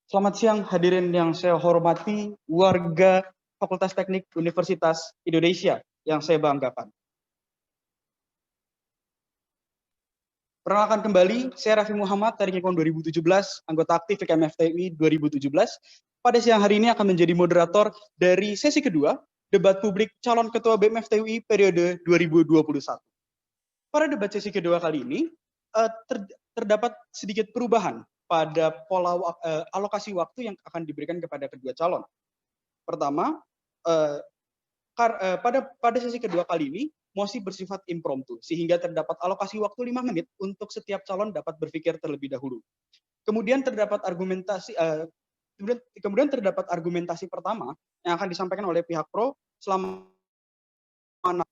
Selamat siang hadirin yang saya hormati, warga Fakultas Teknik Universitas Indonesia yang saya banggakan. Perkenalkan kembali, saya Raffi Muhammad dari Kekon 2017, anggota aktif FKM FTUI 2017. Pada siang hari ini akan menjadi moderator dari sesi kedua, debat publik calon ketua BEM FTUI periode 2021. Pada debat sesi kedua kali ini, terdapat sedikit perubahan pada pola alokasi waktu yang akan diberikan kepada kedua calon. Pertama, pada sesi kedua kali ini, mosi bersifat impromptu, sehingga terdapat alokasi waktu 5 menit untuk setiap calon dapat berpikir terlebih dahulu. Kemudian terdapat argumentasi pertama yang akan disampaikan oleh pihak pro selama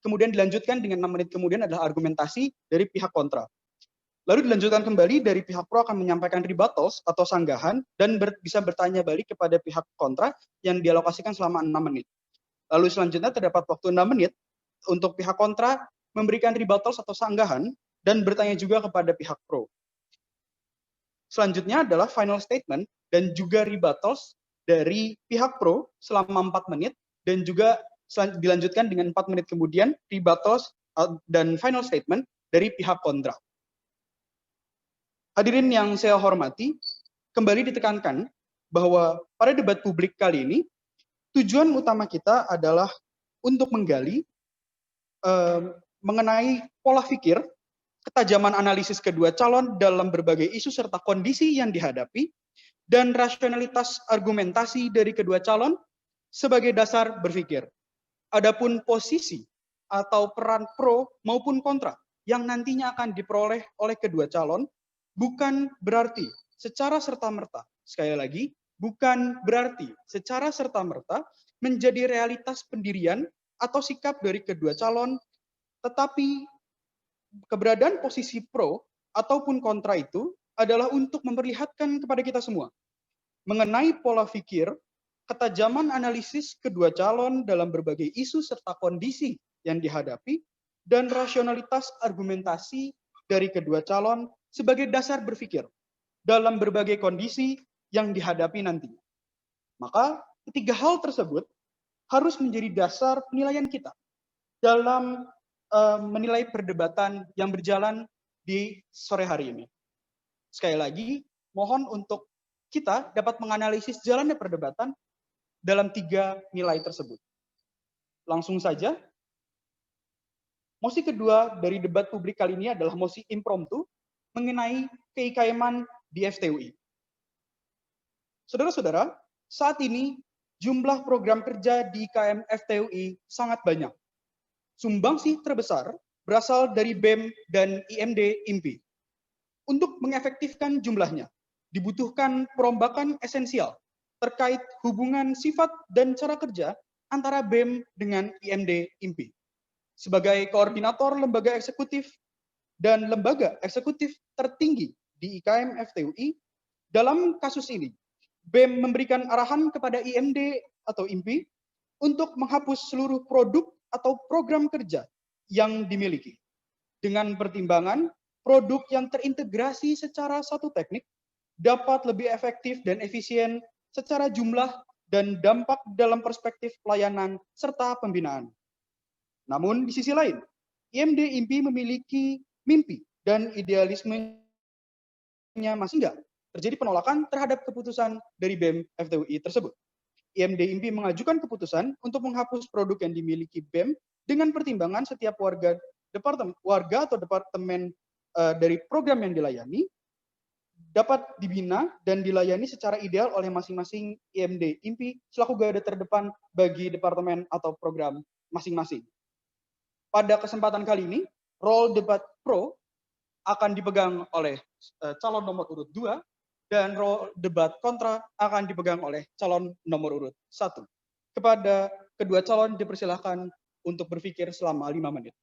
kemudian dilanjutkan dengan 6 menit kemudian adalah argumentasi dari pihak kontra. Lalu dilanjutkan kembali dari pihak pro akan menyampaikan rebuttals atau sanggahan dan bisa bertanya balik kepada pihak kontra yang dialokasikan selama 6 menit. Lalu selanjutnya terdapat waktu 6 menit untuk pihak kontra memberikan rebuttals atau sanggahan dan bertanya juga kepada pihak pro. Selanjutnya adalah final statement dan juga rebuttals dari pihak pro selama 4 menit dan juga dilanjutkan dengan 4 menit kemudian rebuttals dan final statement dari pihak kontra. Hadirin yang saya hormati, kembali ditekankan bahwa pada debat publik kali ini, tujuan utama kita adalah untuk menggali mengenai pola pikir, ketajaman analisis kedua calon dalam berbagai isu serta kondisi yang dihadapi, dan rasionalitas argumentasi dari kedua calon sebagai dasar berpikir. Adapun posisi atau peran pro maupun kontra yang nantinya akan diperoleh oleh kedua calon bukan berarti secara serta-merta, sekali lagi, bukan berarti secara serta-merta menjadi realitas pendirian atau sikap dari kedua calon, tetapi keberadaan posisi pro ataupun kontra itu adalah untuk memperlihatkan kepada kita semua mengenai pola pikir, ketajaman analisis kedua calon dalam berbagai isu serta kondisi yang dihadapi, dan rasionalitas argumentasi dari kedua calon sebagai dasar berpikir dalam berbagai kondisi yang dihadapi nantinya. Maka ketiga hal tersebut harus menjadi dasar penilaian kita dalam menilai perdebatan yang berjalan di sore hari ini. Sekali lagi, mohon untuk kita dapat menganalisis jalannya perdebatan dalam 3 nilai tersebut. Langsung saja, mosi kedua dari debat publik kali ini adalah mosi impromptu mengenai keikaman di FTUI. Saudara-saudara, saat ini jumlah program kerja di IKM FTUI sangat banyak. Sumbangsih terbesar berasal dari BEM dan IMD IMPI. Untuk mengefektifkan jumlahnya, dibutuhkan perombakan esensial terkait hubungan sifat dan cara kerja antara BEM dengan IMD IMPI. Sebagai koordinator lembaga eksekutif dan lembaga eksekutif tertinggi di IKM FTUI, dalam kasus ini, BEM memberikan arahan kepada IMD atau IMPI untuk menghapus seluruh produk atau program kerja yang dimiliki. Dengan pertimbangan, produk yang terintegrasi secara satu teknik dapat lebih efektif dan efisien secara jumlah dan dampak dalam perspektif pelayanan serta pembinaan. Namun di sisi lain, IMD IMPI memiliki mimpi dan idealismenya masih enggak terjadi penolakan terhadap keputusan dari BEM FTUI tersebut. IMD IMPI mengajukan keputusan untuk menghapus produk yang dimiliki BEM dengan pertimbangan setiap warga atau departemen dari program yang dilayani dapat dibina dan dilayani secara ideal oleh masing-masing IMD IMPI selaku garda terdepan bagi departemen atau program masing-masing. Pada kesempatan kali ini, role debat pro akan dipegang oleh calon nomor urut 2 dan role debat kontra akan dipegang oleh calon nomor urut 1. Kepada kedua calon dipersilahkan untuk berpikir selama 5 menit.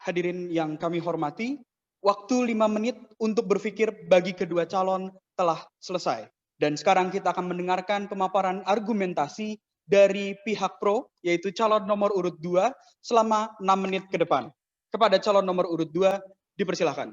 Hadirin yang kami hormati, waktu 5 menit untuk berpikir bagi kedua calon telah selesai. Dan sekarang kita akan mendengarkan pemaparan argumentasi dari pihak pro, yaitu calon nomor urut 2, selama 6 menit ke depan. Kepada calon nomor urut 2, dipersilahkan.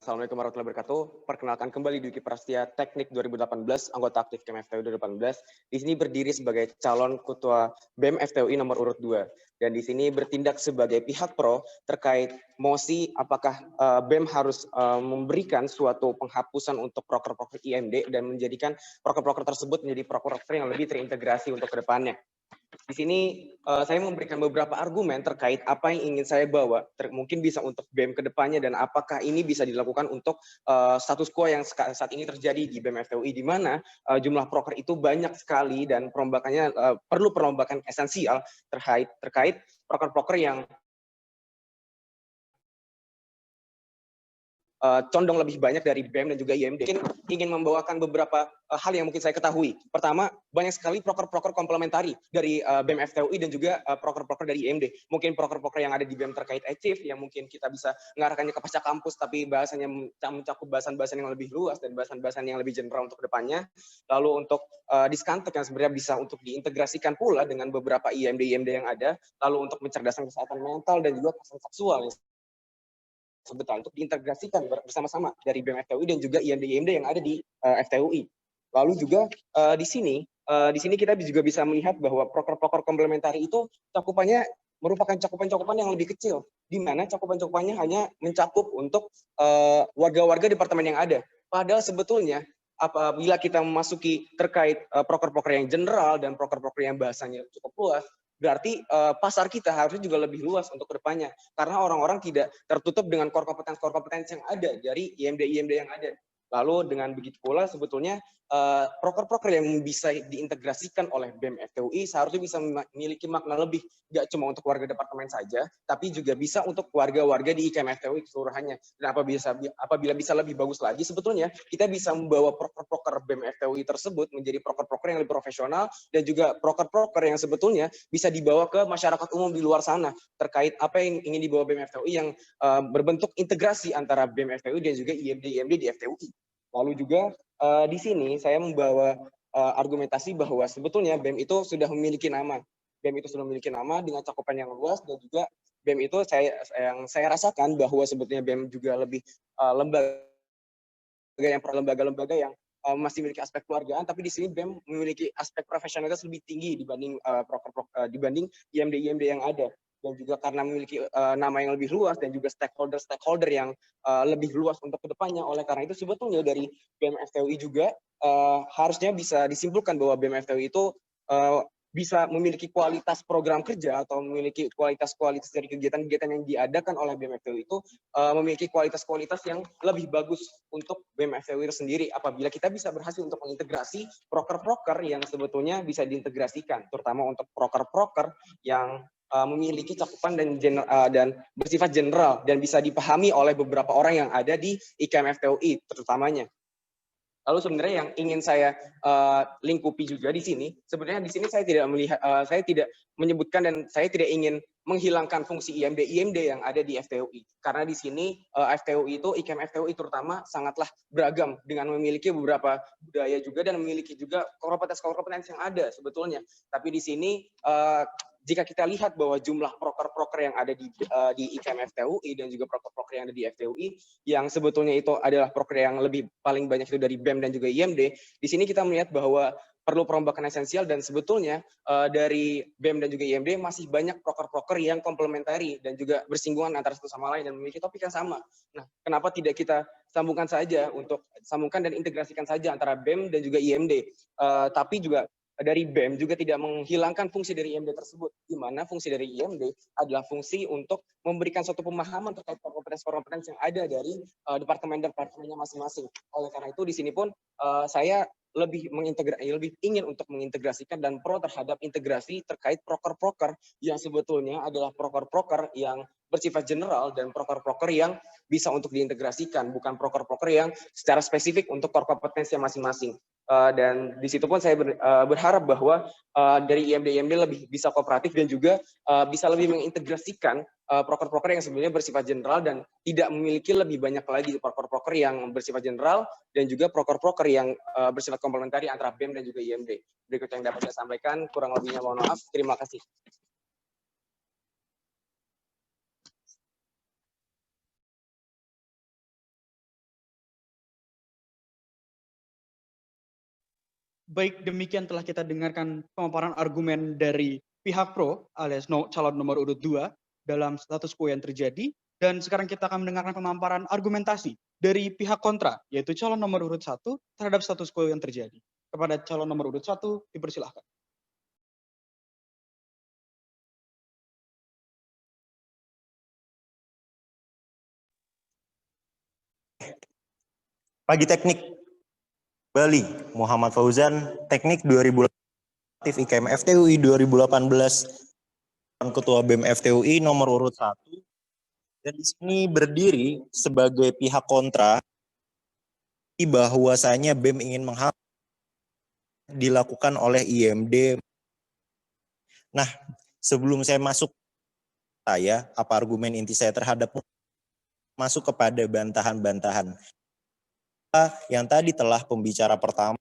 Assalamualaikum warahmatullahi wabarakatuh. Perkenalkan kembali Dwiki Prastia, Teknik 2018, anggota aktif KEM FTUI 2018. Di sini berdiri sebagai calon ketua BEM FTUI nomor urut 2. Dan di sini bertindak sebagai pihak pro terkait mosi apakah BEM harus memberikan suatu penghapusan untuk proker-proker IMD dan menjadikan proker-proker tersebut menjadi proker-proker yang lebih terintegrasi untuk kedepannya. Di sini saya memberikan beberapa argumen terkait apa yang ingin saya bawa, mungkin bisa untuk BEM ke depannya dan apakah ini bisa dilakukan untuk status quo yang saat ini terjadi di BEM FTUI, di mana jumlah proker itu banyak sekali dan perombakannya perlu perombakan esensial terkait proker-proker yang condong lebih banyak dari BEM dan juga IMD. Mungkin ingin membawakan beberapa hal yang mungkin saya ketahui. Pertama, banyak sekali proker-proker komplementari dari BEM FTUI dan juga proker-proker dari IMD. Mungkin proker-proker yang ada di BEM terkait Achieve yang mungkin kita bisa mengarahkannya ke pasca kampus, tapi bahasanya mencakup bahasan-bahasan yang lebih luas dan bahasan-bahasan yang lebih general untuk kedepannya. Lalu untuk Diskantek yang sebenarnya bisa untuk diintegrasikan pula dengan beberapa IMD yang ada. Lalu untuk mencerdaskan kesehatan mental dan juga kesehatan seksual sebetulnya untuk diintegrasikan bersama-sama dari BEM FTUI dan juga IMD yang ada di FTUI. Lalu juga di sini kita juga bisa melihat bahwa proker-proker komplementari itu cakupannya merupakan cakupan-cakupan yang lebih kecil, di mana cakupan-cakupannya hanya mencakup untuk warga-warga departemen yang ada. Padahal sebetulnya apabila kita memasuki terkait proker-proker yang general dan proker-proker yang bahasanya cukup luas, berarti pasar kita harusnya juga lebih luas untuk kedepannya, karena orang-orang tidak tertutup dengan core kompetensi yang ada dari IMD yang ada. Lalu dengan begitu pula sebetulnya proker-proker yang bisa diintegrasikan oleh BEM FTUI seharusnya bisa memiliki makna lebih, nggak cuma untuk warga departemen saja, tapi juga bisa untuk warga-warga di IKM FTUI keseluruhannya. Dan apabila bisa lebih bagus lagi, sebetulnya kita bisa membawa proker-proker BEM FTUI tersebut menjadi proker-proker yang lebih profesional dan juga proker-proker yang sebetulnya bisa dibawa ke masyarakat umum di luar sana terkait apa yang ingin dibawa BEM FTUI yang berbentuk integrasi antara BEM FTUI dan juga IMD di FTUI. Lalu juga di sini saya membawa argumentasi bahwa sebetulnya BEM itu sudah memiliki nama. BEM itu sudah memiliki nama dengan cakupan yang luas dan juga BEM itu yang saya rasakan bahwa sebetulnya BEM juga lebih lembaga-lembaga yang masih memiliki aspek keluargaan, tapi di sini BEM memiliki aspek profesionalitas lebih tinggi dibanding IMD yang ada. Dan juga karena memiliki nama yang lebih luas dan juga stakeholder yang lebih luas untuk kedepannya. Oleh karena itu sebetulnya dari BEM FTUI juga harusnya bisa disimpulkan bahwa BEM FTUI itu bisa memiliki kualitas program kerja atau memiliki kualitas dari kegiatan-kegiatan yang diadakan oleh BEM FTUI itu memiliki kualitas-kualitas yang lebih bagus untuk BEM FTUI itu sendiri apabila kita bisa berhasil untuk mengintegrasi proker-proker yang sebetulnya bisa diintegrasikan, terutama untuk proker-proker yang memiliki cakupan dan bersifat general dan bisa dipahami oleh beberapa orang yang ada di IKM FTUI terutamanya. Lalu sebenarnya yang ingin saya lingkupi juga di sini, sebenarnya di sini saya tidak menyebutkan dan saya tidak ingin menghilangkan fungsi IMD yang ada di FTUI. Karena di sini FTUI itu, IKM FTUI terutama sangatlah beragam dengan memiliki beberapa budaya juga dan memiliki juga kompetensi yang ada sebetulnya. Tapi di sini jika kita lihat bahwa jumlah proker-proker yang ada di IKM FTUI dan juga proker-proker yang ada di FTUI yang sebetulnya itu adalah proker yang paling banyak itu dari BEM dan juga IMD, di sini kita melihat bahwa perlu perombakan esensial dan sebetulnya dari BEM dan juga IMD masih banyak proker-proker yang komplementari dan juga bersinggungan antara satu sama lain dan memiliki topik yang sama. Nah, kenapa tidak kita sambungkan dan integrasikan saja antara BEM dan juga IMD, tapi juga dari BEM juga tidak menghilangkan fungsi dari IMD tersebut, di mana fungsi dari IMD adalah fungsi untuk memberikan suatu pemahaman terkait kompetensi yang ada dari departemennya masing-masing. Oleh karena itu di sini pun saya lebih ingin untuk mengintegrasikan dan pro terhadap integrasi terkait proker-proker yang sebetulnya adalah proker-proker yang bersifat general dan proker-proker yang bisa untuk diintegrasikan, bukan proker-proker yang secara spesifik untuk core kompetensi masing-masing. Dan di situ pun saya berharap bahwa dari IMD lebih bisa kooperatif dan juga bisa lebih mengintegrasikan proker-proker yang sebenarnya bersifat general dan tidak memiliki lebih banyak lagi proker-proker yang bersifat general dan juga proker-proker yang bersifat komplementari antara BEM dan juga IMD. Berikut yang dapat saya sampaikan, kurang lebihnya mohon maaf. Terima kasih. Baik, demikian telah kita dengarkan pemaparan argumen dari pihak pro alias calon nomor urut 2 dalam status quo yang terjadi. Dan sekarang kita akan mendengarkan pemaparan argumentasi dari pihak kontra, yaitu calon nomor urut 1 terhadap status quo yang terjadi. Kepada calon nomor urut 1, dipersilahkan. Pagi Teknik Bali, Muhammad Fauzan, Teknik 2018, IKM FTUI 2018, Ketua BEM FTUI nomor urut 1. Dan di sini berdiri sebagai pihak kontra bahwasanya BEM ingin menghapus dilakukan oleh IMD. Nah, sebelum saya masuk apa argumen inti saya terhadap masuk kepada bantahan-bantahan yang tadi telah pembicara pertama.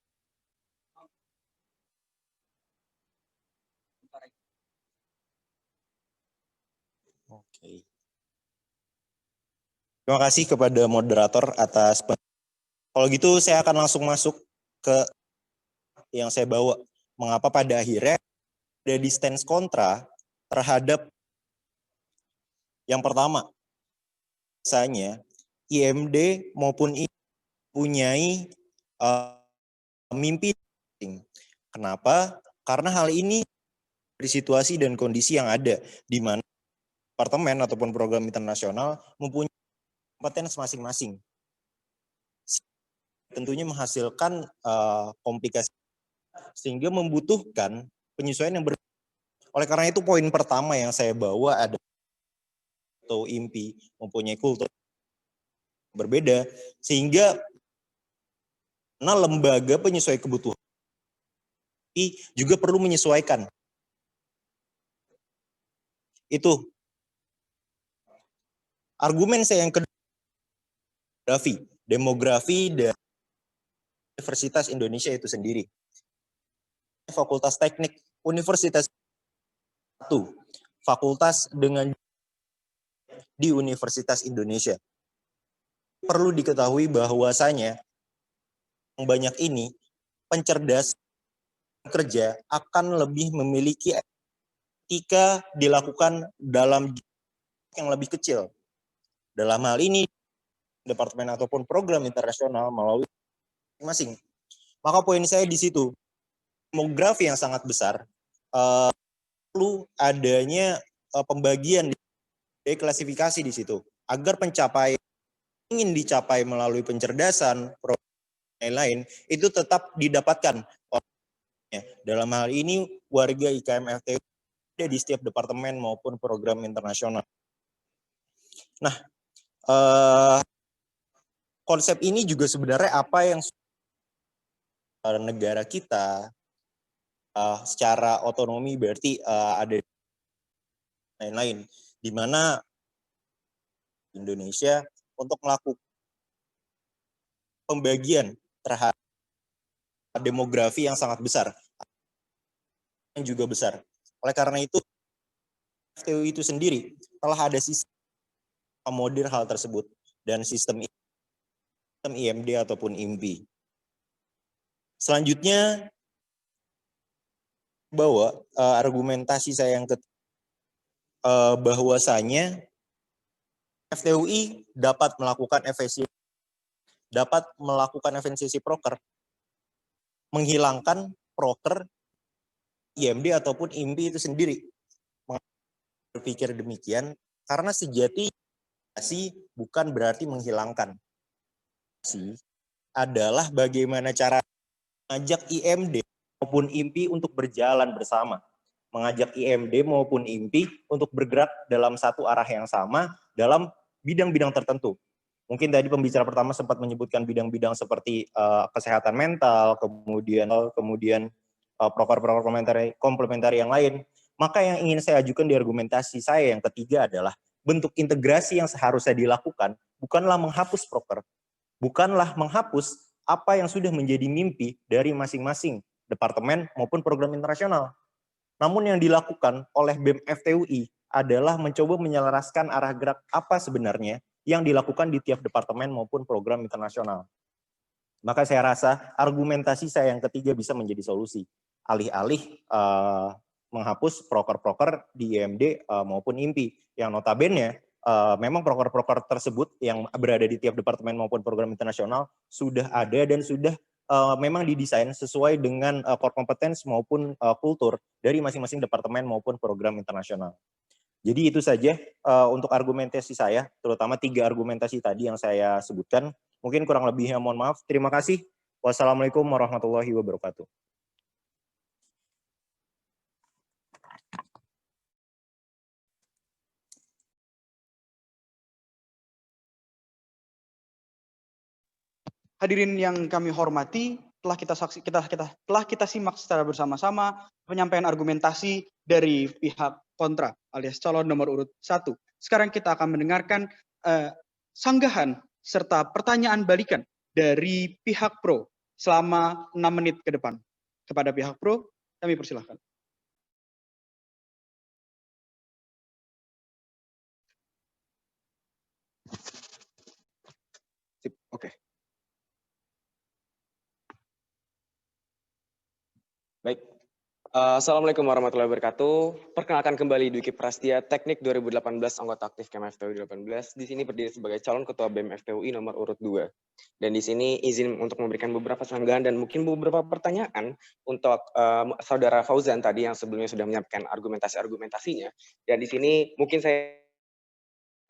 Oke. Terima kasih kepada moderator atas. Kalau gitu saya akan langsung masuk ke yang saya bawa. Mengapa pada akhirnya ada di stance kontra terhadap yang pertama. Misalnya IMD maupun punyai mimpi. Kenapa? Karena hal ini dari situasi dan kondisi yang ada di mana departemen ataupun program internasional mempunyai kompetensi masing-masing. Tentunya menghasilkan komplikasi sehingga membutuhkan penyesuaian yang berbeda. Oleh karena itu poin pertama yang saya bawa ada atau IMPI mempunyai kultur berbeda sehingga lembaga penyesuaian kebutuhan juga perlu menyesuaikan. Itu argumen saya yang kedua, demografi dan Universitas Indonesia itu sendiri. Fakultas Teknik Universitas 1, fakultas dengan di Universitas Indonesia. Perlu diketahui bahwasanya yang banyak ini pencerdas kerja akan lebih memiliki ketika dilakukan dalam yang lebih kecil. Dalam hal ini departemen ataupun program internasional melalui masing-masing. Maka poin saya di situ demografi yang sangat besar perlu adanya pembagian klasifikasi di situ agar pencapaian ingin dicapai melalui pencerdasan lain-lain itu tetap didapatkan. Dalam hal ini warga IKM FTUI di setiap departemen maupun program internasional. Nah, konsep ini juga sebenarnya apa yang negara kita secara otonomi berarti ada lain-lain di mana Indonesia untuk melakukan pembagian terhadap demografi yang sangat besar yang juga besar. Oleh karena itu FTUI itu sendiri telah ada sistem amodir hal tersebut dan sistem IMD ataupun IMPI. Selanjutnya bahwa argumentasi saya yang bahwasanya FTUI dapat melakukan efisiensi proker, menghilangkan proker IMD ataupun IMPI itu sendiri. Berpikir demikian karena sejati bukan berarti menghilangkan. Adalah bagaimana cara mengajak IMD maupun IMPI untuk berjalan bersama. mengajak IMD maupun IMPI untuk bergerak dalam satu arah yang sama dalam bidang-bidang tertentu. Mungkin tadi pembicara pertama sempat menyebutkan bidang-bidang seperti kesehatan mental, kemudian proker-proker komplementari yang lain. Maka yang ingin saya ajukan di argumentasi saya yang ketiga adalah bentuk integrasi yang seharusnya dilakukan bukanlah menghapus proker, bukanlah menghapus apa yang sudah menjadi mimpi dari masing-masing departemen maupun program internasional. Namun yang dilakukan oleh BEM FTUI adalah mencoba menyelaraskan arah gerak apa sebenarnya yang dilakukan di tiap departemen maupun program internasional. Maka saya rasa argumentasi saya yang ketiga bisa menjadi solusi. Alih-alih menghapus proker-proker di IMD maupun IMPI, yang notabene memang proker-proker tersebut yang berada di tiap departemen maupun program internasional sudah ada dan sudah memang didesain sesuai dengan core competence maupun kultur dari masing-masing departemen maupun program internasional. Jadi itu saja untuk argumentasi saya, terutama 3 argumentasi tadi yang saya sebutkan. Mungkin kurang lebihnya mohon maaf. Terima kasih. Wassalamualaikum warahmatullahi wabarakatuh. Hadirin yang kami hormati, telah kita simak secara bersama-sama penyampaian argumentasi dari pihak kontra alias calon nomor urut 1. Sekarang kita akan mendengarkan sanggahan serta pertanyaan balikan dari pihak pro selama 6 menit ke depan. Kepada pihak pro, kami persilahkan. Oke. Baik. Assalamualaikum warahmatullahi wabarakatuh. Perkenalkan kembali Dwiki Prastia, Teknik 2018, anggota aktif KEM FTUI 18. Di sini berdiri sebagai calon ketua BEM FTUI nomor urut 2. Dan di sini izin untuk memberikan beberapa sanggahan dan mungkin beberapa pertanyaan untuk saudara Fauzan tadi yang sebelumnya sudah menyampaikan argumentasinya. Dan di sini mungkin saya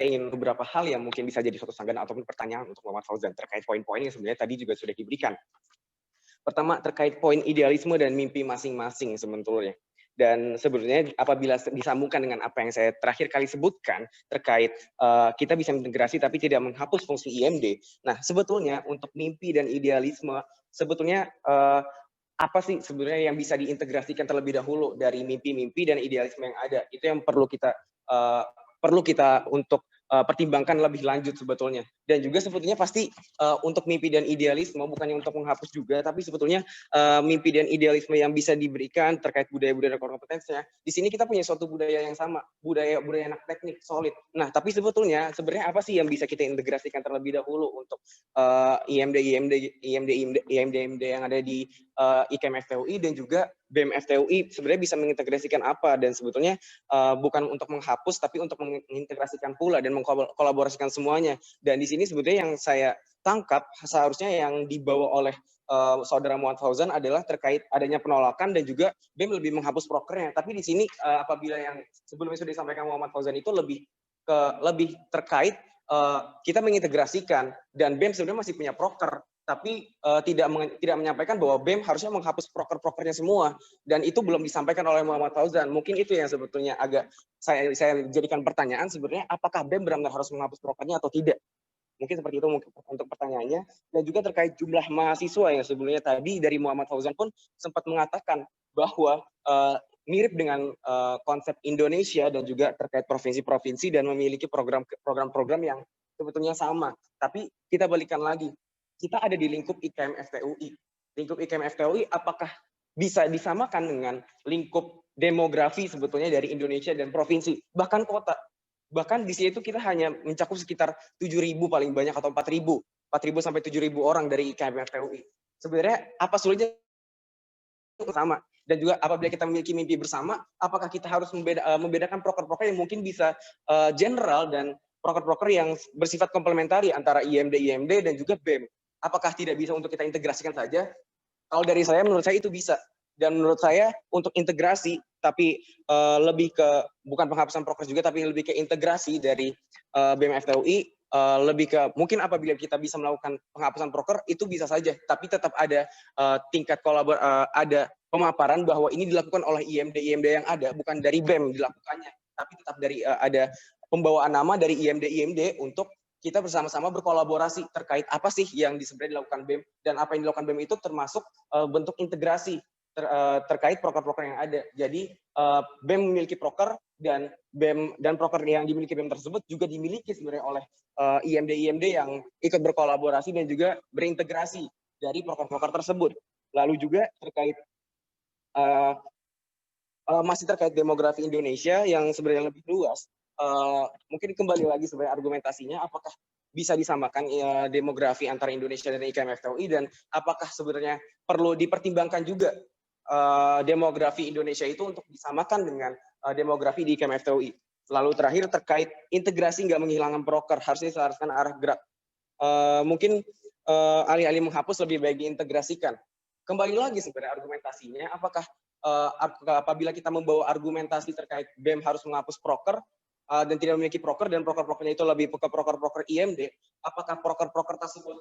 ingin beberapa hal yang mungkin bisa jadi suatu sanggahan ataupun pertanyaan untuk Muhammad Fauzan terkait poin-poin yang sebenarnya tadi juga sudah diberikan. Pertama, terkait poin idealisme dan mimpi masing-masing sebetulnya. Dan sebenarnya apabila disambungkan dengan apa yang saya terakhir kali sebutkan terkait kita bisa integrasi tapi tidak menghapus fungsi IMD. Nah, sebetulnya untuk mimpi dan idealisme sebetulnya apa sih sebenarnya yang bisa diintegrasikan terlebih dahulu dari mimpi-mimpi dan idealisme yang ada. Itu yang perlu kita untuk pertimbangkan lebih lanjut sebetulnya. Dan juga sebetulnya pasti untuk mimpi dan idealisme bukannya untuk menghapus juga, tapi sebetulnya mimpi dan idealisme yang bisa diberikan terkait budaya-budaya dan kompetensinya. Di sini kita punya suatu budaya yang sama, budaya anak teknik solid. Nah, tapi sebenarnya apa sih yang bisa kita integrasikan terlebih dahulu untuk IMD yang ada di IKM FTUI dan juga BEM FTUI sebenarnya bisa mengintegrasikan apa, dan sebetulnya bukan untuk menghapus tapi untuk mengintegrasikan pula dan mengkolaborasikan semuanya. Dan di sini sebetulnya yang saya tangkap seharusnya yang dibawa oleh saudara Muhammad Fauzan adalah terkait adanya penolakan dan juga BEM lebih menghapus prokernya. Tapi di sini apabila yang sebelumnya sudah disampaikan Muhammad Fauzan itu lebih terkait kita mengintegrasikan, dan BEM sebenarnya masih punya proker, tapi tidak menyampaikan bahwa BEM harusnya menghapus proker-prokernya semua, dan itu belum disampaikan oleh Muhammad Fauzan. Mungkin itu yang sebetulnya agak saya jadikan pertanyaan sebenarnya, apakah BEM benar-benar harus menghapus prokernya atau tidak? Mungkin seperti itu untuk pertanyaannya. Dan juga terkait jumlah mahasiswa yang sebelumnya tadi dari Muhammad Fauzan pun sempat mengatakan bahwa mirip dengan konsep Indonesia dan juga terkait provinsi-provinsi dan memiliki program-program yang sebetulnya sama. Tapi kita balikan lagi, kita ada di lingkup IKM FTUI. Lingkup IKM FTUI apakah bisa disamakan dengan lingkup demografi sebetulnya dari Indonesia dan provinsi, bahkan kota. Bahkan di sini itu kita hanya mencakup sekitar 7.000 paling banyak atau 4.000 sampai 7.000 orang dari IKM FTUI. Sebenarnya apa sulitnya sama? Dan juga apabila kita memiliki mimpi bersama, apakah kita harus membedakan proker-proker yang mungkin bisa general dan proker-proker yang bersifat komplementari antara IMD dan juga BEM? Apakah tidak bisa untuk kita integrasikan saja? Kalau dari saya, menurut saya itu bisa. Dan menurut saya untuk integrasi, tapi lebih ke bukan penghapusan proker juga, tapi lebih ke integrasi dari BEM FTUI, lebih ke mungkin apabila kita bisa melakukan penghapusan proker itu bisa saja, tapi tetap ada tingkat ada pemaparan bahwa ini dilakukan oleh IMD yang ada, bukan dari BEM dilakukannya, tapi tetap dari ada pembawaan nama dari IMD untuk kita bersama-sama berkolaborasi terkait apa sih yang sebenarnya dilakukan BEM, dan apa yang dilakukan BEM itu termasuk bentuk integrasi terkait proker-proker yang ada. Jadi BEM memiliki proker, dan BEM dan proker yang dimiliki BEM tersebut juga dimiliki sebenarnya oleh IMD yang ikut berkolaborasi dan juga berintegrasi dari proker-proker tersebut. Lalu juga terkait masih terkait demografi Indonesia yang sebenarnya lebih luas, mungkin kembali lagi sebenarnya argumentasinya, apakah bisa disamakan demografi antara Indonesia dan IKMFTUI, dan apakah sebenarnya perlu dipertimbangkan juga demografi Indonesia itu untuk disamakan dengan demografi di IKMFTUI. Lalu terakhir terkait integrasi nggak menghilangkan proker, harusnya diselaraskan arah gerak. Mungkin alih-alih menghapus lebih baik diintegrasikan. Kembali lagi sebenarnya argumentasinya, apakah apabila kita membawa argumentasi terkait BEM harus menghapus proker dan tidak memiliki proker, dan proker-prokernya itu lebih ke proker-proker IMD, apakah proker-proker tersebut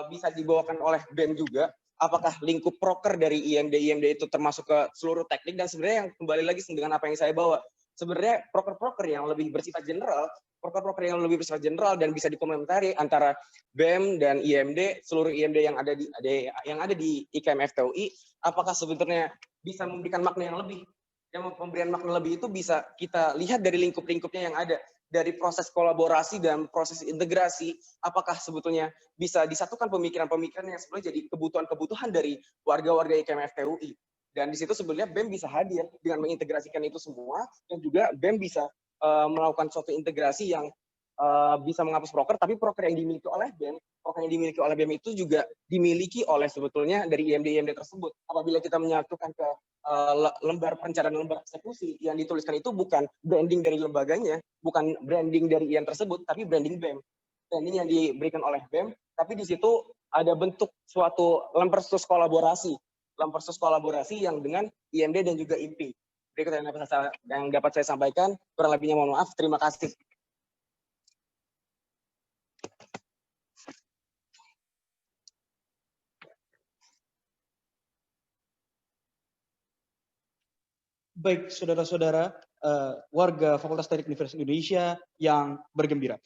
bisa dibawakan oleh BEM juga? Apakah lingkup proker dari IMD itu termasuk ke seluruh teknik? Dan sebenarnya yang kembali lagi dengan apa yang saya bawa, sebenarnya proker-proker yang lebih bersifat general, dan bisa dikomentari antara BEM dan IMD, seluruh IMD yang ada di IKMFTUI, apakah sebetulnya bisa memberikan makna yang lebih? Yang pemberian makna lebih itu bisa kita lihat dari lingkup-lingkupnya yang ada, dari proses kolaborasi dan proses integrasi, apakah sebetulnya bisa disatukan pemikiran-pemikiran yang sebenarnya jadi kebutuhan-kebutuhan dari warga-warga IKMFTUI. Dan di situ sebenarnya BEM bisa hadir dengan mengintegrasikan itu semua, dan juga BEM bisa melakukan suatu integrasi yang bisa menghapus proker, tapi proker yang dimiliki oleh BEM itu juga dimiliki oleh sebetulnya dari IMD tersebut. Apabila kita menyatukan ke lembar perencanaan, lembar eksekusi, yang dituliskan itu bukan branding dari lembaganya, bukan branding dari IM tersebut, tapi branding BEM. Branding yang diberikan oleh BEM, tapi di situ ada bentuk suatu lempersus kolaborasi yang dengan IMD dan juga IMPI. Berikut yang dapat saya sampaikan, kurang lebihnya mohon maaf, terima kasih. Baik, saudara-saudara warga Fakultas Teknik Universitas Indonesia yang bergembira.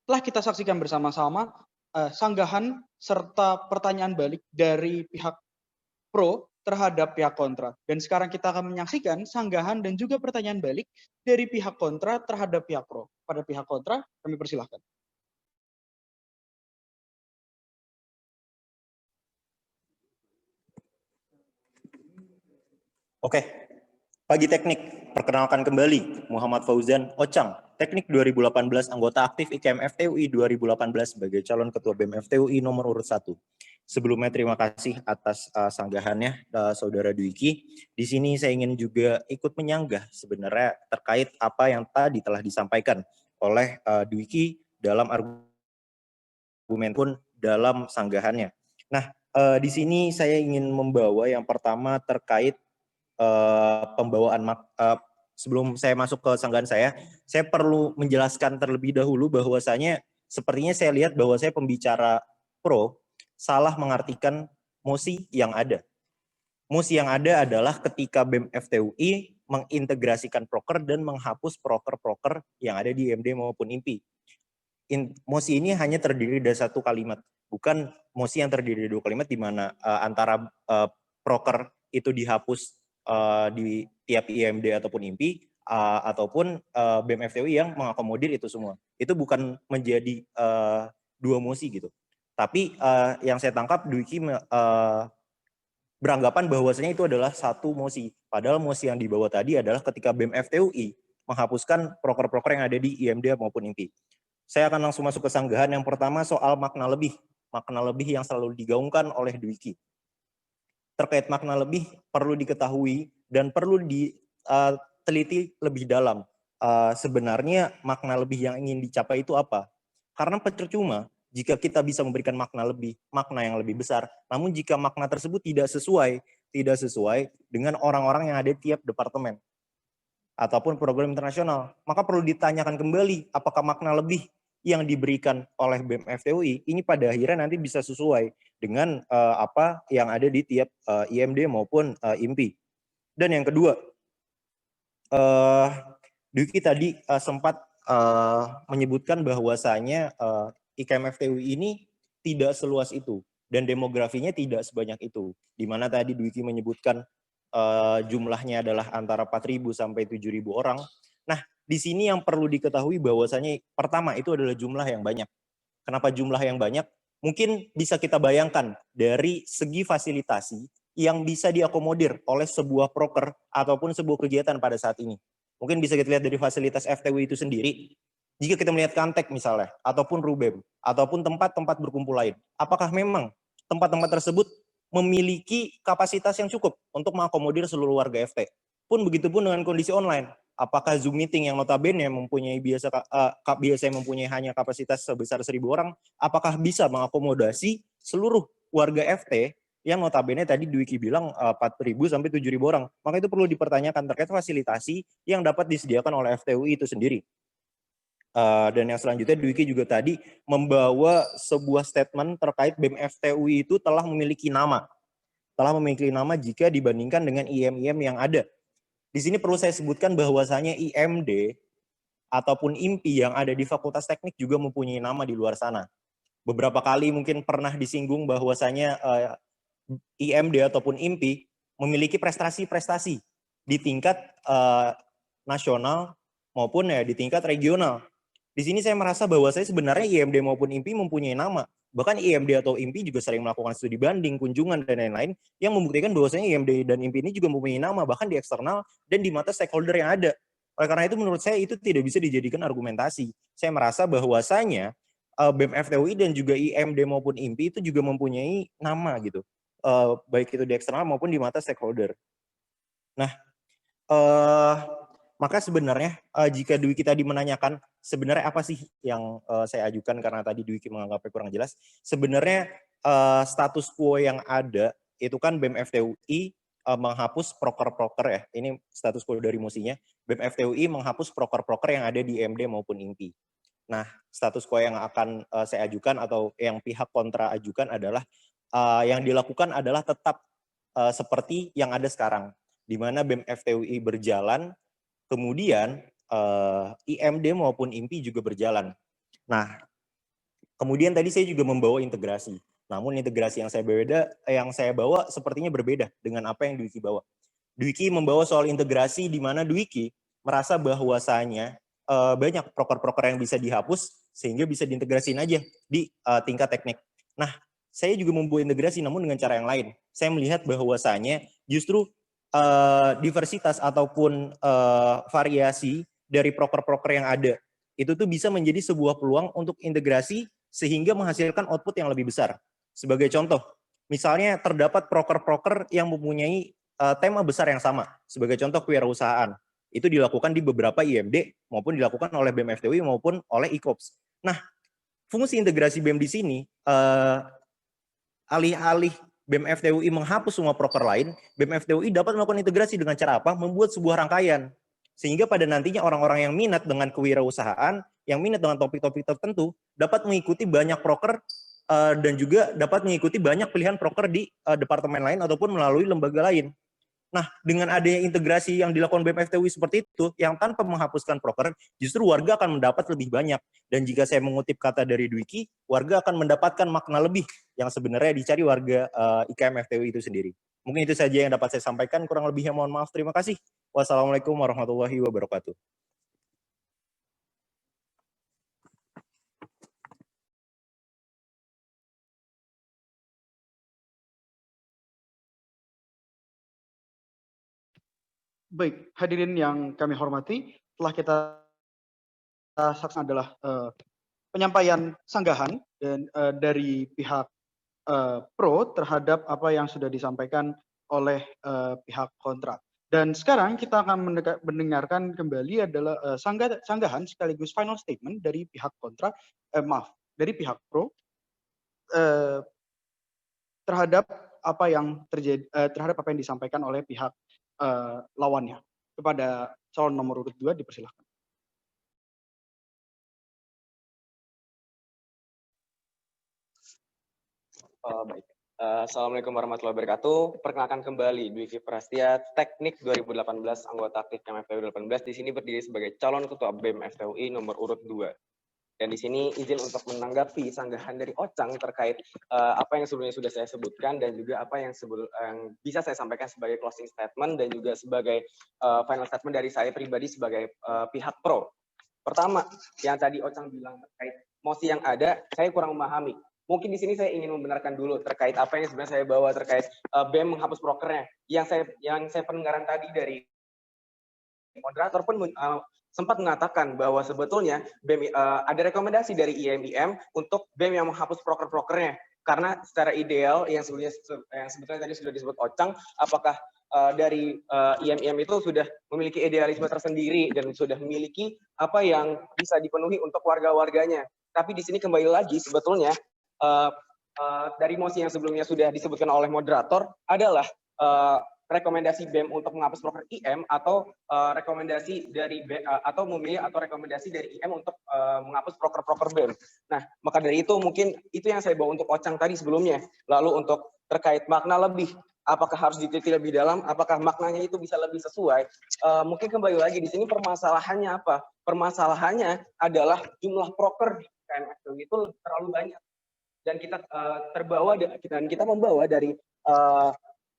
Telah kita saksikan bersama-sama sanggahan serta pertanyaan balik dari pihak pro terhadap pihak kontra. Dan sekarang kita akan menyaksikan sanggahan dan juga pertanyaan balik dari pihak kontra terhadap pihak pro. Pada pihak kontra, kami persilahkan. Oke, pagi teknik, perkenalkan kembali Muhammad Fauzan Ocang, teknik 2018, anggota aktif IKM FTUI 2018 sebagai calon ketua BEM FTUI nomor urut 1. Sebelumnya terima kasih atas sanggahannya Saudara Dwiki. Di sini saya ingin juga ikut menyanggah sebenarnya terkait apa yang tadi telah disampaikan oleh Dwiki dalam argumen pun dalam sanggahannya. Nah, di sini saya ingin membawa yang pertama terkait pembawaan sebelum saya masuk ke sanggahan saya perlu menjelaskan terlebih dahulu bahwasanya sepertinya saya lihat bahwa saya pembicara pro salah mengartikan mosi yang ada. Mosi yang ada adalah ketika BEM FTUI mengintegrasikan proker dan menghapus proker-proker yang ada di IMD maupun IMPI. Mosi ini hanya terdiri dari satu kalimat, bukan mosi yang terdiri dari dua kalimat di mana antara proker itu dihapus di tiap IMD ataupun IMPI ataupun BEM FTUI yang mengakomodir itu semua. Itu bukan menjadi dua mosi gitu. Tapi yang saya tangkap Dwiki beranggapan bahwasanya itu adalah satu mosi. Padahal mosi yang dibawa tadi adalah ketika BEM FTUI menghapuskan proker-proker yang ada di IMD maupun IMPI. Saya akan langsung masuk ke sanggahan. Yang pertama soal makna lebih. Makna lebih yang selalu digaungkan oleh Dwiki. Terkait makna lebih perlu diketahui dan perlu diteliti lebih dalam. Sebenarnya makna lebih yang ingin dicapai itu apa? Karena percuma jika kita bisa memberikan makna lebih, makna yang lebih besar, namun jika makna tersebut tidak sesuai dengan orang-orang yang ada di tiap departemen ataupun program internasional, maka perlu ditanyakan kembali apakah makna lebih yang diberikan oleh BEM FTUI ini pada akhirnya nanti bisa sesuai dengan apa yang ada di tiap IMD maupun IMPI. Dan yang kedua, Dwiki tadi sempat menyebutkan bahwasanya IKM FTUI ini tidak seluas itu dan demografinya tidak sebanyak itu. Di mana tadi Dwiki menyebutkan jumlahnya adalah antara 4.000 sampai 7.000 orang. Nah, di sini yang perlu diketahui bahwasanya pertama itu adalah jumlah yang banyak. Kenapa jumlah yang banyak? Mungkin bisa kita bayangkan dari segi fasilitasi yang bisa diakomodir oleh sebuah proker ataupun sebuah kegiatan pada saat ini. Mungkin bisa kita lihat dari fasilitas FTW itu sendiri. Jika kita melihat Kantek misalnya, ataupun Rubem, ataupun tempat-tempat berkumpul lain, apakah memang tempat-tempat tersebut memiliki kapasitas yang cukup untuk mengakomodir seluruh warga FT? Pun begitu pun dengan kondisi online. Apakah Zoom meeting yang notabene mempunyai biasa mempunyai hanya kapasitas sebesar 1.000 orang, apakah bisa mengakomodasi seluruh warga FT yang notabene tadi Dwiki bilang 4.000 sampai 7.000 orang. Maka itu perlu dipertanyakan terkait fasilitasi yang dapat disediakan oleh FTUI itu sendiri. Dan yang selanjutnya Dwiki juga tadi membawa sebuah statement terkait BEM FTUI itu telah memiliki nama. Telah memiliki nama jika dibandingkan dengan IM-IM yang ada. Di sini perlu saya sebutkan bahwasanya IMD ataupun IMPI yang ada di Fakultas Teknik juga mempunyai nama di luar sana. Beberapa kali mungkin pernah disinggung bahwasanya IMD ataupun IMPI memiliki prestasi-prestasi di tingkat nasional maupun ya di tingkat regional. Di sini saya merasa bahwa saya sebenarnya IMD maupun IMPI mempunyai nama. Bahkan IMD atau IMPI juga sering melakukan studi banding, kunjungan, dan lain-lain yang membuktikan bahwasanya IMD dan IMPI ini juga mempunyai nama, bahkan di eksternal dan di mata stakeholder yang ada. Oleh karena itu menurut saya itu tidak bisa dijadikan argumentasi. Saya merasa bahwasanya BEM FTUI dan juga IMD maupun IMPI itu juga mempunyai nama gitu. Baik itu di eksternal maupun di mata stakeholder. Nah, maka sebenarnya jika Dwiki tadi menanyakan sebenarnya apa sih yang saya ajukan karena tadi Dwiki menganggapnya kurang jelas, sebenarnya status quo yang ada itu kan BEM FTUI menghapus proker-proker ya, ini status quo dari musinya, BEM FTUI menghapus proker-proker yang ada di IMD maupun IMPI. Nah, status quo yang akan saya ajukan atau yang pihak kontra ajukan adalah yang dilakukan adalah tetap seperti yang ada sekarang, di mana BEM FTUI berjalan, kemudian IMD maupun IMPI juga berjalan. Nah, kemudian tadi saya juga membawa integrasi. Namun integrasi yang saya bawa sepertinya berbeda dengan apa yang Dwiki bawa. Dwiki membawa soal integrasi di mana Dwiki merasa bahwasanya banyak proker-proker yang bisa dihapus sehingga bisa diintegrasiin aja di tingkat teknik. Nah, saya juga membawa integrasi namun dengan cara yang lain. Saya melihat bahwasanya justru diversitas ataupun variasi dari proker-proker yang ada itu tuh bisa menjadi sebuah peluang untuk integrasi sehingga menghasilkan output yang lebih besar. Sebagai contoh, misalnya terdapat proker-proker yang mempunyai tema besar yang sama. Sebagai contoh kewirausahaan. Itu dilakukan di beberapa IMD maupun dilakukan oleh BEM FTUI maupun oleh IKOPS. Nah, fungsi integrasi BEM di sini alih-alih BEM FTUI menghapus semua proker lain, BEM FTUI dapat melakukan integrasi dengan cara apa? Membuat sebuah rangkaian. Sehingga pada nantinya orang-orang yang minat dengan kewirausahaan, yang minat dengan topik-topik tertentu, dapat mengikuti banyak proker dan juga dapat mengikuti banyak pilihan proker di departemen lain ataupun melalui lembaga lain. Nah, dengan adanya integrasi yang dilakukan BEM FTUI seperti itu, yang tanpa menghapuskan proker, justru warga akan mendapat lebih banyak. Dan jika saya mengutip kata dari Dwiki, warga akan mendapatkan makna lebih yang sebenarnya dicari warga IKM FTUI itu sendiri. Mungkin itu saja yang dapat saya sampaikan, kurang lebihnya mohon maaf. Terima kasih. Wassalamualaikum warahmatullahi wabarakatuh. Baik, hadirin yang kami hormati, telah kita saksikan adalah penyampaian sanggahan dan dari pihak pro terhadap apa yang sudah disampaikan oleh pihak kontra. Dan sekarang kita akan mendengarkan kembali adalah sanggahan sekaligus final statement dari pihak kontra, dari pihak pro terhadap apa yang terjadi, terhadap apa yang disampaikan oleh pihak lawannya. Kepada calon nomor urut 2 dipersilahkan. Baik. Assalamualaikum warahmatullahi wabarakatuh. Perkenalkan kembali Dwiki Prastia, Teknik 2018, anggota aktif KMFTUI 2018. Di sini berdiri sebagai calon ketua BEM FTUI nomor urut 2. Dan di sini izin untuk menanggapi sanggahan dari Ocang terkait apa yang sebelumnya sudah saya sebutkan dan juga apa yang bisa saya sampaikan sebagai closing statement dan juga sebagai final statement dari saya pribadi sebagai pihak pro. Pertama, yang tadi Ocang bilang terkait mosi yang ada, saya kurang memahami. Mungkin di sini saya ingin membenarkan dulu terkait apa yang sebenarnya saya bawa terkait BEM menghapus prokernya. Yang saya pendengaran tadi dari moderator pun sempat mengatakan bahwa sebetulnya BEM ada rekomendasi dari IMIM untuk BEM yang menghapus proker-prokernya. Karena secara ideal yang sebetulnya tadi sudah disebut Ocang, apakah dari IMIM itu sudah memiliki idealisme tersendiri dan sudah memiliki apa yang bisa dipenuhi untuk warga-warganya. Tapi di sini kembali lagi sebetulnya dari mosi yang sebelumnya sudah disebutkan oleh moderator adalah rekomendasi BEM untuk menghapus proker IM atau rekomendasi dari atau memilih atau rekomendasi dari IM untuk menghapus proker-proker BEM. Nah, maka dari itu mungkin itu yang saya bawa untuk Ocang tadi sebelumnya. Lalu untuk terkait makna lebih, apakah harus diteliti lebih dalam, apakah maknanya itu bisa lebih sesuai? Mungkin kembali lagi di sini permasalahannya apa? Permasalahannya adalah jumlah proker di KMFTUI itu terlalu banyak. Dan kita kita membawa dari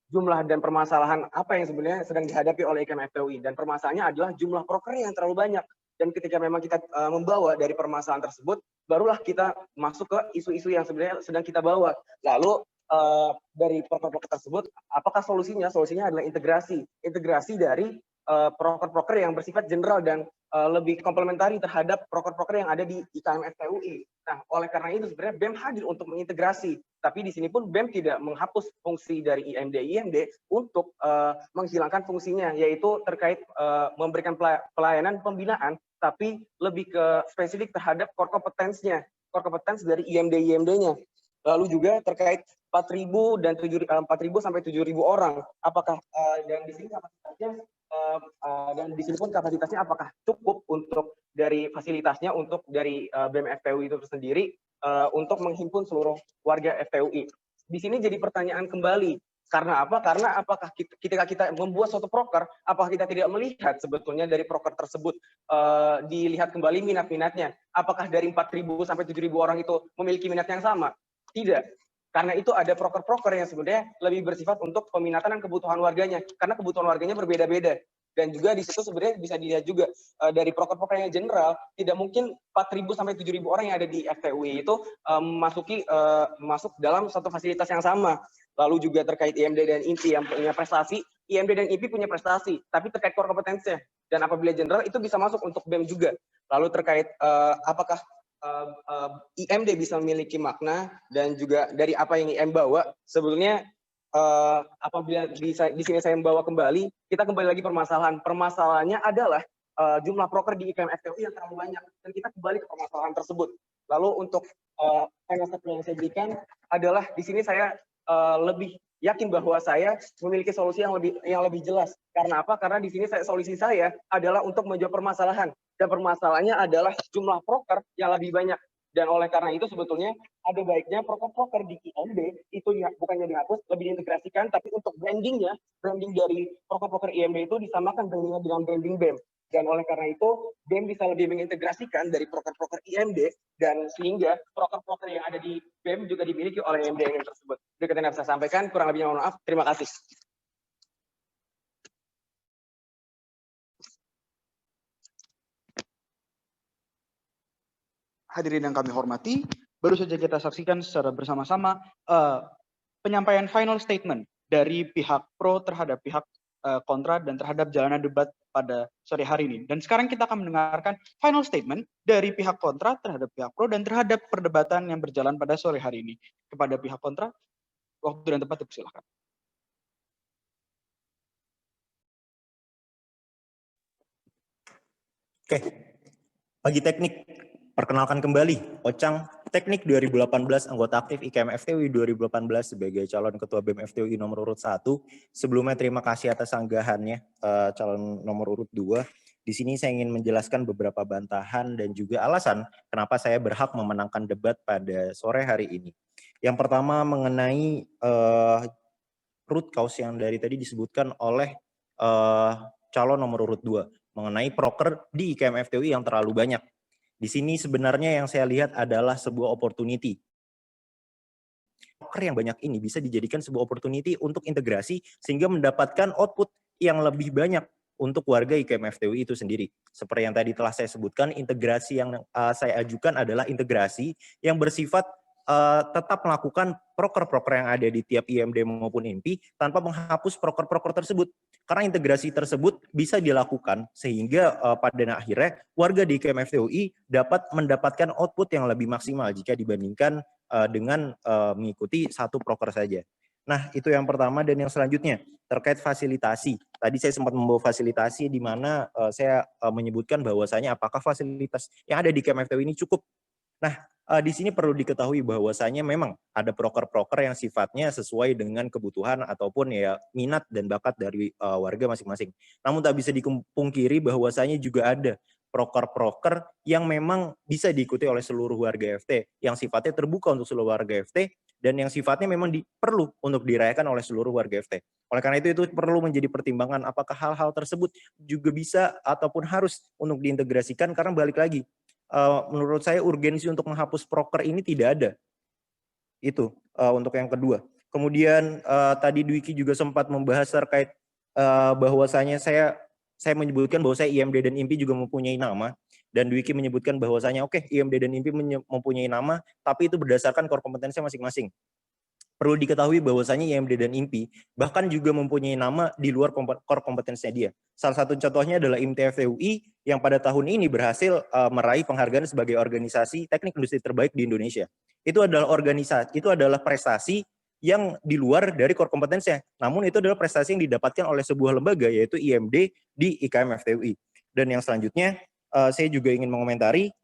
jumlah dan permasalahan apa yang sebenarnya sedang dihadapi oleh KMFTUI, dan permasalahannya adalah jumlah proker yang terlalu banyak. Dan ketika memang kita membawa dari permasalahan tersebut, barulah kita masuk ke isu-isu yang sebenarnya sedang kita bawa. Lalu dari proker-proker tersebut, apakah solusinya? Solusinya adalah integrasi dari proker-proker yang bersifat general dan lebih komplementari terhadap proker-proker yang ada di IKM FTUI. Nah, oleh karena itu sebenarnya BEM hadir untuk mengintegrasi, tapi di sini pun BEM tidak menghapus fungsi dari IMD untuk menghilangkan fungsinya, yaitu terkait memberikan pelayanan pembinaan, tapi lebih ke spesifik terhadap core competence-nya, core competence dari IMD-nya. Lalu juga terkait 4.000 dan 4.000 sampai 7.000 orang, apakah dan di sini kapasitasnya dan di sini pun kapasitasnya apakah cukup untuk dari fasilitasnya untuk dari BEM FTUI itu sendiri untuk menghimpun seluruh warga FTUI. Di sini jadi pertanyaan kembali, karena apa? Karena apakah ketika kita membuat suatu proker, apakah kita tidak melihat sebetulnya dari proker tersebut dilihat kembali minat-minatnya? Apakah dari 4.000 sampai 7.000 orang itu memiliki minat yang sama? Tidak. Karena itu ada proker-proker yang sebenarnya lebih bersifat untuk peminatan dan kebutuhan warganya. Karena kebutuhan warganya berbeda-beda. Dan juga di situ sebenarnya bisa dilihat juga dari proker-proker yang general, tidak mungkin 4.000 sampai 7.000 orang yang ada di FTUI itu masuk dalam satu fasilitas yang sama. Lalu juga terkait IMD dan IMPI yang punya prestasi, IMD dan IMPI punya prestasi, tapi terkait core kompetensinya. Dan apabila general itu bisa masuk untuk BEM juga. Lalu terkait apakah IMD bisa memiliki makna, dan juga dari apa yang IM bawa sebetulnya apabila di sini saya membawa kembali, kita kembali lagi permasalahannya adalah jumlah proker di IKM FTUI yang terlalu banyak, dan kita kembali ke permasalahan tersebut. Lalu untuk final statement yang saya berikan adalah di sini saya lebih yakin bahwa saya memiliki solusi yang lebih jelas. Karena apa? Karena di sini solusi saya adalah untuk menjawab permasalahan. Dan permasalahannya adalah jumlah proker yang lebih banyak. Dan oleh karena itu sebetulnya ada baiknya proker-proker di IMD itu bukannya dihapus, lebih diintegrasikan, tapi untuk branding dari proker-proker IMD itu disamakan dengan branding BEM. Dan oleh karena itu BEM bisa lebih mengintegrasikan dari proker-proker IMD, dan sehingga proker-proker yang ada di BEM juga dimiliki oleh IMD tersebut. Itu yang saya sampaikan, kurang lebihnya mohon maaf. Terima kasih. Hadirin yang kami hormati, baru saja kita saksikan secara bersama-sama penyampaian final statement dari pihak pro terhadap pihak kontra dan terhadap jalanan debat pada sore hari ini. Dan sekarang kita akan mendengarkan final statement dari pihak kontra terhadap pihak pro dan terhadap perdebatan yang berjalan pada sore hari ini. Kepada pihak kontra, waktu dan tempat dipersilakan. Oke, bagi teknik, perkenalkan kembali, Ocang, Teknik 2018, anggota aktif IKM FTUI 2018 sebagai calon ketua BEM FTUI nomor urut 1. Sebelumnya terima kasih atas sanggahannya, calon nomor urut 2. Di sini saya ingin menjelaskan beberapa bantahan dan juga alasan kenapa saya berhak memenangkan debat pada sore hari ini. Yang pertama mengenai root cause yang dari tadi disebutkan oleh calon nomor urut 2 mengenai proker di IKM FTUI yang terlalu banyak. Di sini sebenarnya yang saya lihat adalah sebuah opportunity. Proker yang banyak ini bisa dijadikan sebuah opportunity untuk integrasi sehingga mendapatkan output yang lebih banyak untuk warga IKM FTUI itu sendiri. Seperti yang tadi telah saya sebutkan, integrasi yang saya ajukan adalah integrasi yang bersifat tetap melakukan proker-proker yang ada di tiap IMD maupun IMPI tanpa menghapus proker-proker tersebut. Karena integrasi tersebut bisa dilakukan sehingga pada akhirnya warga di IKM FTUI dapat mendapatkan output yang lebih maksimal jika dibandingkan dengan mengikuti satu proker saja. Nah, itu yang pertama. Dan yang selanjutnya terkait fasilitasi. Tadi saya sempat membawa fasilitasi di mana saya menyebutkan bahwasanya apakah fasilitas yang ada di KMFTU ini cukup. Nah, di sini perlu diketahui bahwasanya memang ada proker-proker yang sifatnya sesuai dengan kebutuhan ataupun ya minat dan bakat dari warga masing-masing. Namun tak bisa dipungkiri bahwasanya juga ada proker-proker yang memang bisa diikuti oleh seluruh warga FT, yang sifatnya terbuka untuk seluruh warga FT, dan yang sifatnya memang perlu untuk dirayakan oleh seluruh warga FT. Oleh karena itu perlu menjadi pertimbangan apakah hal-hal tersebut juga bisa ataupun harus untuk diintegrasikan, karena balik lagi, menurut saya urgensi untuk menghapus proker ini tidak ada. Itu untuk yang kedua. Kemudian tadi Dwiki juga sempat membahas terkait bahwasanya saya menyebutkan bahwa saya IMD dan IMPI juga mempunyai nama, dan Dwiki menyebutkan bahwasanya oke, IMD dan IMPI mempunyai nama, tapi itu berdasarkan core kompetensi masing-masing. Perlu diketahui bahwasanya IMD dan IMPI bahkan juga mempunyai nama di luar core kompetensinya dia. Salah satu contohnya adalah IMT FTUI yang pada tahun ini berhasil meraih penghargaan sebagai organisasi teknik industri terbaik di Indonesia. Itu adalah prestasi yang di luar dari core kompetensinya. Namun itu adalah prestasi yang didapatkan oleh sebuah lembaga, yaitu IMD di IKM FTUI. Dan yang selanjutnya saya juga ingin mengomentari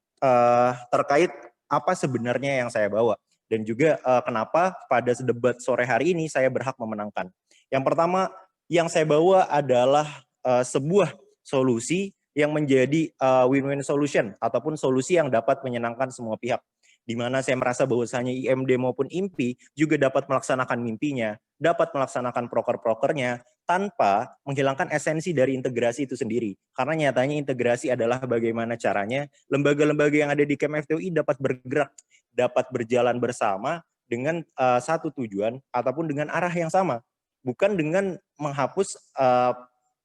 terkait apa sebenarnya yang saya bawa. Dan juga kenapa pada debat sore hari ini saya berhak memenangkan. Yang pertama yang saya bawa adalah sebuah solusi yang menjadi win-win solution ataupun solusi yang dapat menyenangkan semua pihak. Di mana saya merasa bahwasanya IMD maupun IMPI juga dapat melaksanakan mimpinya, dapat melaksanakan proker-prokernya tanpa menghilangkan esensi dari integrasi itu sendiri. Karena nyatanya integrasi adalah bagaimana caranya lembaga-lembaga yang ada di KMFTUI dapat bergerak, dapat berjalan bersama dengan satu tujuan ataupun dengan arah yang sama, bukan dengan menghapus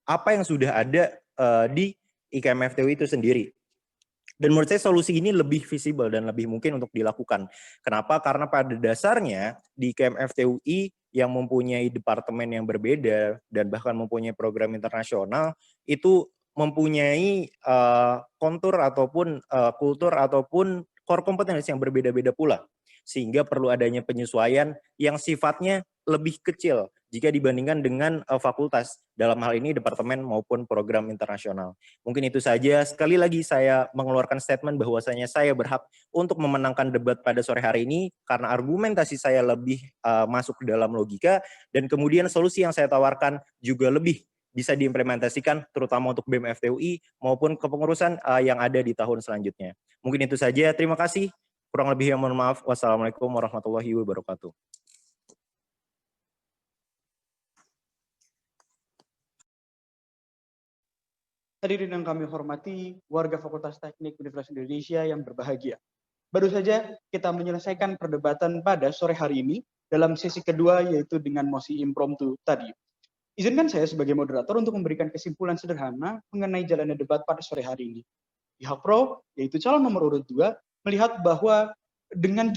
apa yang sudah ada di IKMFTUI itu sendiri. Dan menurut saya solusi ini lebih visible dan lebih mungkin untuk dilakukan. Kenapa? Karena pada dasarnya di KMFTUI yang mempunyai departemen yang berbeda dan bahkan mempunyai program internasional itu mempunyai kontur ataupun kultur ataupun core kompetensi yang berbeda-beda pula. Sehingga perlu adanya penyesuaian yang sifatnya lebih kecil jika dibandingkan dengan fakultas, dalam hal ini departemen maupun program internasional. Mungkin itu saja. Sekali lagi saya mengeluarkan statement bahwasanya saya berhak untuk memenangkan debat pada sore hari ini karena argumentasi saya lebih masuk ke dalam logika, dan kemudian solusi yang saya tawarkan juga lebih bisa diimplementasikan terutama untuk BEM FTUI maupun kepengurusan yang ada di tahun selanjutnya. Mungkin itu saja. Terima kasih. Kurang lebihnya mohon maaf. Wassalamualaikum warahmatullahi wabarakatuh. Hadirin yang kami hormati, warga Fakultas Teknik Universitas Indonesia yang berbahagia. Baru saja kita menyelesaikan perdebatan pada sore hari ini dalam sesi kedua, yaitu dengan mosi impromptu tadi. Izinkan saya sebagai moderator untuk memberikan kesimpulan sederhana mengenai jalannya debat pada sore hari ini. Pihak pro, yaitu calon nomor urut 2, melihat bahwa dengan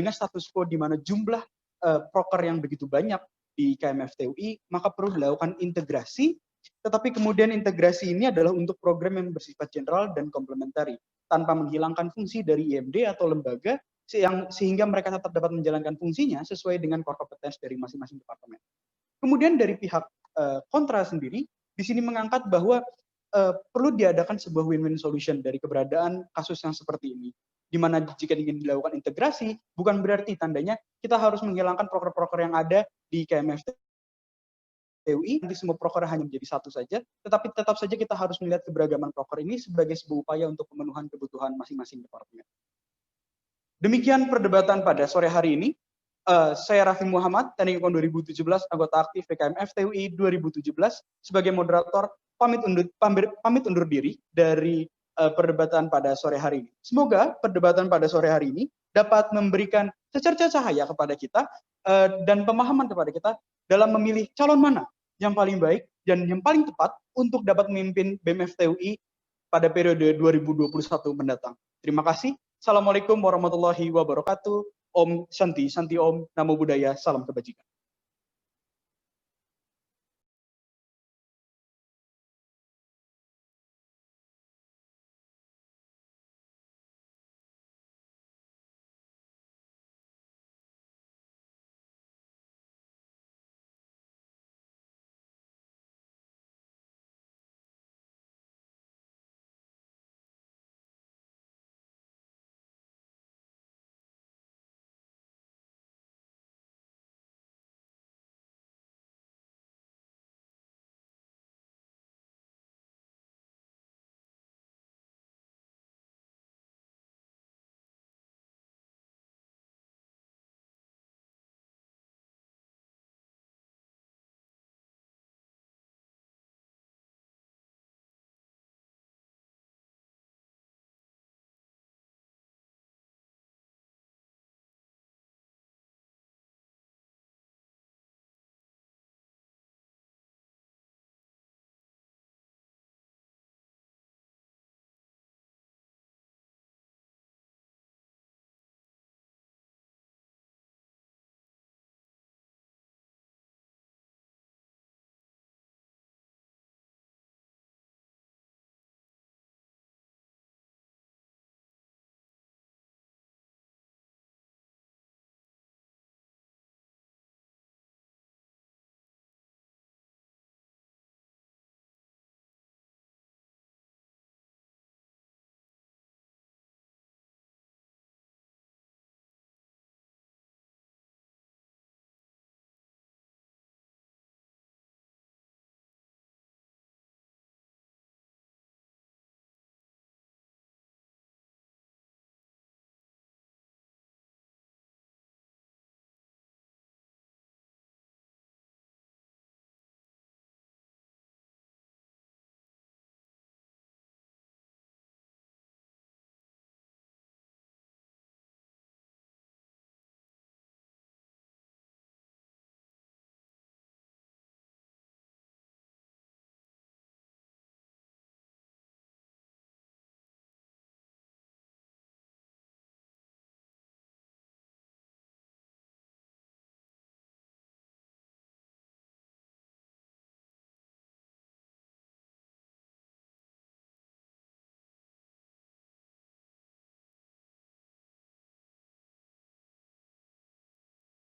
status quo di mana jumlah proker yang begitu banyak di KMFTUI, maka perlu dilakukan integrasi. Tetapi kemudian integrasi ini adalah untuk program yang bersifat general dan komplementari, tanpa menghilangkan fungsi dari IMD atau lembaga, sehingga mereka tetap dapat menjalankan fungsinya sesuai dengan core kompetensi dari masing-masing departemen. Kemudian dari pihak kontra sendiri, di sini mengangkat bahwa perlu diadakan sebuah win-win solution dari keberadaan kasus yang seperti ini. Di mana jika ingin dilakukan integrasi, bukan berarti tandanya kita harus menghilangkan proker-proker yang ada di KMFTUI, di semua proker hanya menjadi satu saja, tetapi tetap saja kita harus melihat keberagaman proker ini sebagai sebuah upaya untuk pemenuhan kebutuhan masing-masing departemen. Demikian perdebatan pada sore hari ini. Saya Raffi Muhammad, Teknik Ekon 2017, anggota aktif PKM FTUI 2017. Sebagai moderator, pamit undur diri dari perdebatan pada sore hari ini. Semoga perdebatan pada sore hari ini dapat memberikan secerca cahaya kepada kita dan pemahaman kepada kita dalam memilih calon mana yang paling baik dan yang paling tepat untuk dapat memimpin BEM FTUI pada periode 2021 mendatang. Terima kasih. Assalamualaikum warahmatullahi wabarakatuh. Om Shanti, Santi Om, Namo Buddhaya, salam kebajikan.